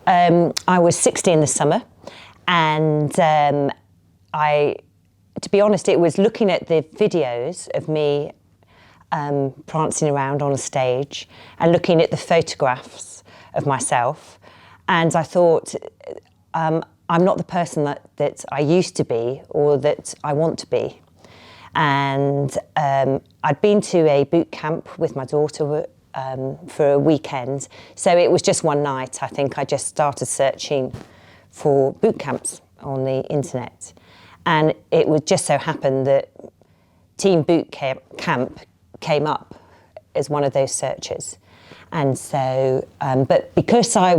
I was 60 in the summer, and to be honest, it was looking at the videos of me prancing around on a stage and looking at the photographs of myself, and I thought, I'm not the person that I used to be or that I want to be. And I'd been to a boot camp with my daughter for a weekend, so it was just one night. I think I just started searching for boot camps on the internet, and it would just so happen that Teen Boot Camp came up as one of those searches. And so, but because I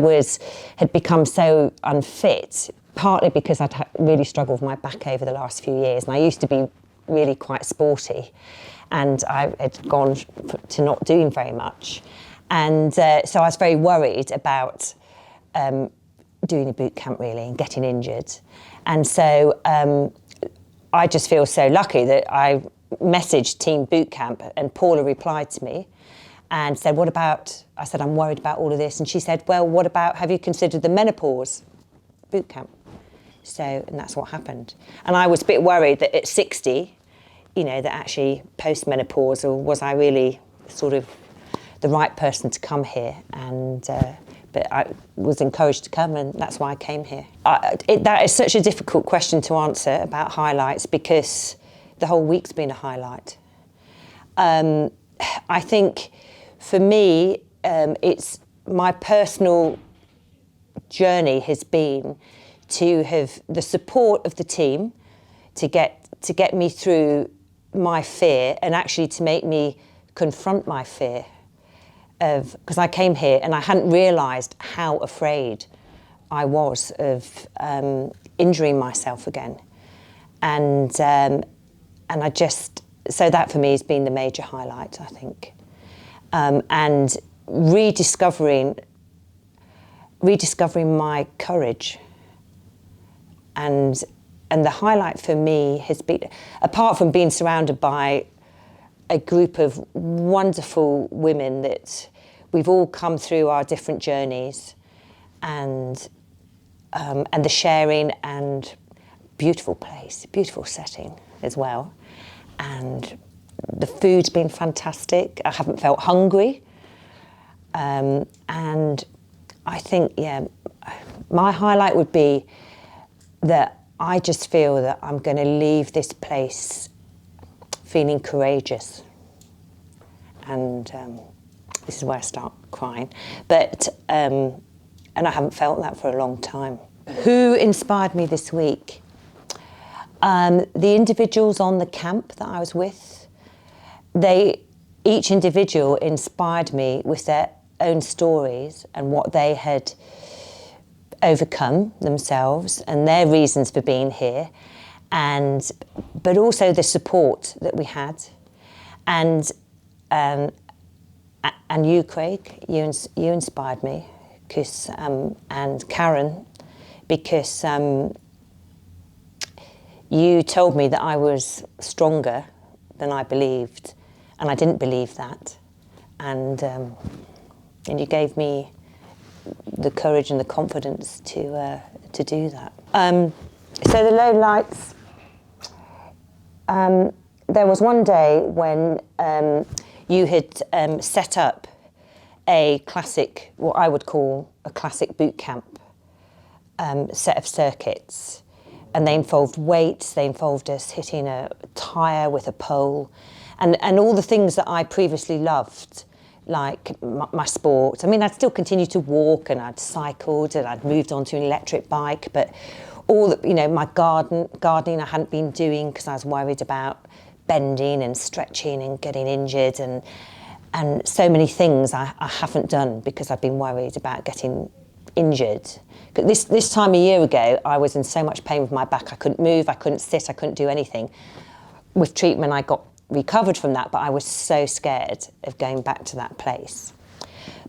had become so unfit, partly because I'd really struggled with my back over the last few years, and I used to be really quite sporty, and I had gone to not doing very much. And so I was very worried about doing a boot camp really and getting injured. And so I just feel so lucky that I messaged Team Boot Camp, and Paula replied to me and said, what about, I said, I'm worried about all of this. And she said, well, what about, have you considered the Menopause boot camp? So, and that's what happened. And I was a bit worried that at 60, you know, that actually post-menopause, or was I really sort of the right person to come here? And but I was encouraged to come, and that's why I came here. That is such a difficult question to answer about highlights, because the whole week's been a highlight. I think for me, it's my personal journey has been to have the support of the team to get me through my fear, and actually to make me confront my fear of, because I came here and I hadn't realised how afraid I was of injuring myself again, and I just, so that for me has been the major highlight, I think, and rediscovering my courage. And the highlight for me has been, apart from being surrounded by a group of wonderful women that we've all come through our different journeys, and the sharing, and beautiful place, beautiful setting as well. And the food's been fantastic. I haven't felt hungry. And I think, yeah, my highlight would be that I just feel that I'm going to leave this place feeling courageous. And this is where I start crying. But, and I haven't felt that for a long time. Who inspired me this week? The individuals on the camp that I was with, each individual inspired me with their own stories and what they had overcome themselves and their reasons for being here, but also the support that we had, and you, Craig, you inspired me, because and Karen, because you told me that I was stronger than I believed, and I didn't believe that, and you gave me the courage and the confidence to do that. So the low lights. There was one day when you had set up a classic, what I would call a classic boot camp set of circuits, and they involved weights. They involved us hitting a tyre with a pole, and all the things that I previously loved, like my sport. I mean, I'd still continue to walk, and I'd cycled, and I'd moved on to an electric bike, but all the, you know, my gardening I hadn't been doing because I was worried about bending and stretching and getting injured, and so many things I haven't done because I've been worried about getting injured. This time a year ago, I was in so much pain with my back. I couldn't move, I couldn't sit, I couldn't do anything. With treatment, I got recovered from that, but I was so scared of going back to that place.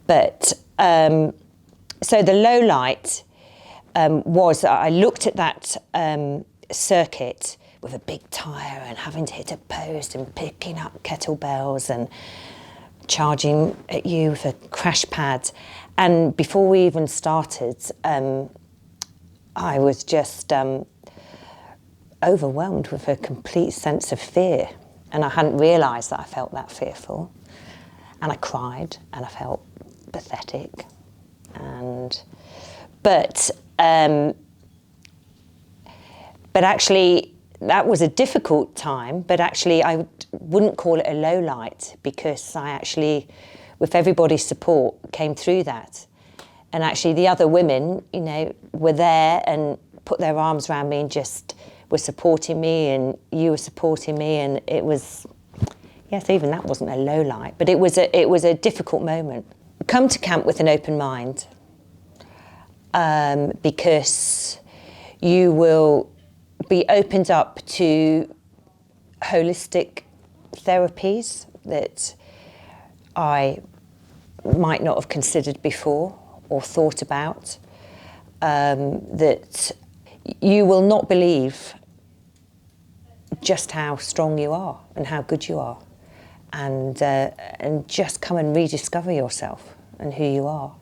But so the low light was that I looked at that circuit with a big tyre and having to hit a post and picking up kettlebells and charging at you with a crash pad, And before we even started, I was just overwhelmed with a complete sense of fear. And I hadn't realised that I felt that fearful. And I cried, and I felt pathetic. But actually, that was a difficult time, but actually I wouldn't call it a low light, because I actually, with everybody's support, came through that. And actually the other women, you know, were there and put their arms around me and just were supporting me, and you were supporting me, and it was, yes, even that wasn't a low light, but it was a difficult moment. Come to camp with an open mind, because you will be opened up to holistic therapies that I might not have considered before or thought about, that you will not believe just how strong you are and how good you are, and just come and rediscover yourself and who you are.